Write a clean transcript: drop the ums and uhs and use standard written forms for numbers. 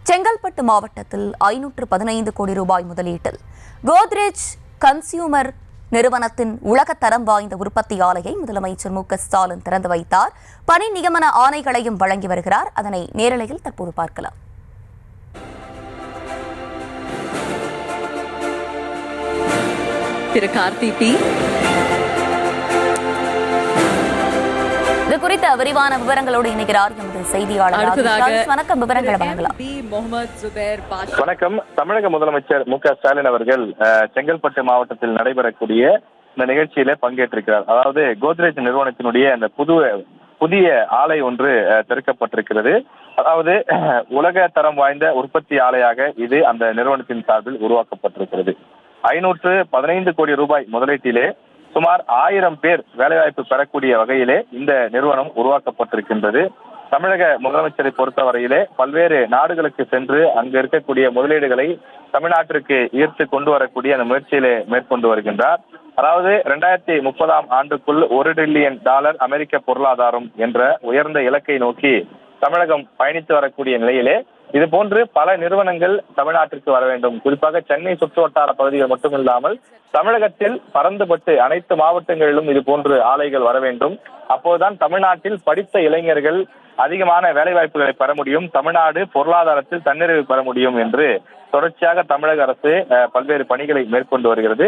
செங்கல்பட்டு மாவட்டத்தில் 515 கோடி ரூபாய் முதலீட்டில் கோத்ரேஜ் கன்சியூமர் நிறுவனத்தின் உலகத்தரம் வாய்ந்த உற்பத்தி ஆலையை முதலமைச்சர் மு.க.ஸ்டாலின் திறந்து வைத்தார். பணி நியமன ஆணைகளையும் வழங்கி வருகிறார். அதனை நேரலையில் தற்போது பார்க்கலாம். திரு கார்த்தி பி. இது குறித்த விரிவான விவரங்களோடு இணைகிறார் எமது செய்தியாளர். வணக்கம், விவரங்களை வழங்கலாம். வணக்கம். தமிழக முதலமைச்சர் மு.க.ஸ்டாலின் அவர்கள் செங்கல்பட்டு மாவட்டத்தில் நடைபெறக்கூடிய இந்த நிகழ்ச்சியில பங்கேற்றிருக்கிறார். அதாவது கோத்ரேஜ் நிறுவனத்தினுடைய அந்த புதிய ஆலை ஒன்று திறக்கப்பட்டிருக்கிறது. அதாவது உலக தரம் வாய்ந்த உற்பத்தி ஆலையாக இது அந்த நிறுவனத்தின் சார்பில் உருவாக்கப்பட்டிருக்கிறது. 515 கோடி ரூபாய் முதலீட்டிலே சுமார் 1000 பேர் வேலைவாய்ப்பு பெறக்கூடிய வகையிலே இந்த நிறுவனம் உருவாக்கப்பட்டிருக்கின்றது. தமிழக முதலமைச்சரை பொறுத்தவரையிலே பல்வேறு நாடுகளுக்கு சென்று அங்கு இருக்கக்கூடிய முதலீடுகளை தமிழ்நாட்டிற்கு ஈர்த்து கொண்டு வரக்கூடிய அந்த முயற்சியிலே மேற்கொண்டு வருகின்றார். அதாவது 2030ஆம் ஆண்டுக்குள் $1 டிரில்லியன் அமெரிக்க பொருளாதாரம் என்ற உயர்ந்த இலக்கை நோக்கி தமிழகம் பயணித்து வரக்கூடிய நிலையிலே இது போன்று பல நிறுவனங்கள் தமிழ்நாட்டிற்கு வர வேண்டும். குறிப்பாக சென்னை சுற்றுவட்டார பகுதிகள் மட்டுமில்லாமல் தமிழகத்தில் பறந்துபட்டு அனைத்து மாவட்டங்களிலும் இது போன்று ஆலைகள் வர வேண்டும். அப்போதுதான் தமிழ்நாட்டில் படித்த இளைஞர்கள் அதிகமான வேலை வாய்ப்புகளை பெற முடியும், தமிழ்நாடு பொருளாதாரத்தில் தன்னிறைவு பெற முடியும் என்று தொடர்ச்சியாக தமிழக அரசு பல்வேறு பணிகளை மேற்கொண்டு வருகிறது.